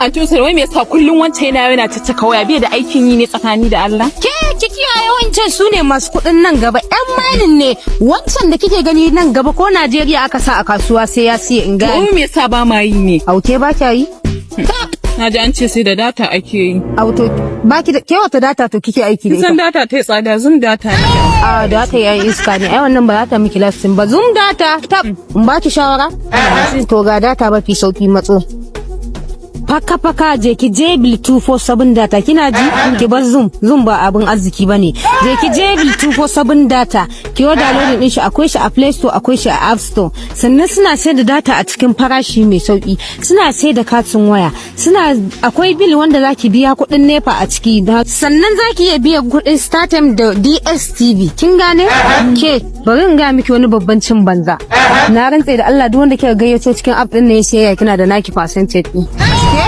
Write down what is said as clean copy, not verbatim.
An tusar wai me yasa kullun wancan yana caccaka waya bai da aikin yi ne tsakani da Allah? Ke kiyaye wancan su ne masu kuɗin nan gaba ƴan mining ne wancan da kike gani nan gaba ko Najeriya aka sa a kasuwa sai ya siya in ga. Ko me yasa ba ma yi ne? Auke ba kya yi? Na ji an ce sai da data ake yi. Auto baki da ke wata data to kike aiki da ita? San data ta tsada zum data ne. A data yayi iska ne ai wannan ba za ta miki lastin ba zum data tab in baki shawara? To ga data ba fi sauki matso. Faka je ki je bil 247 data kina ji ki bar zoom ba abin arziki bane je ki je bil 247 data ki yo download din shi akwai shi a Play Store akwai shi a App Store sannan suna sayar da data a cikin farashi mai sauki suna sayar da katin waya akwai bill wanda zaki biya kuɗin NEPA a ciki sannan zaki iya biya kuɗin StarTime da DSTV kin gane ke bari in ga miki wani babban cin banza na rantse da Allah duk wanda kika gayyato cikin app din ne ya sayayya kina da naki percentage din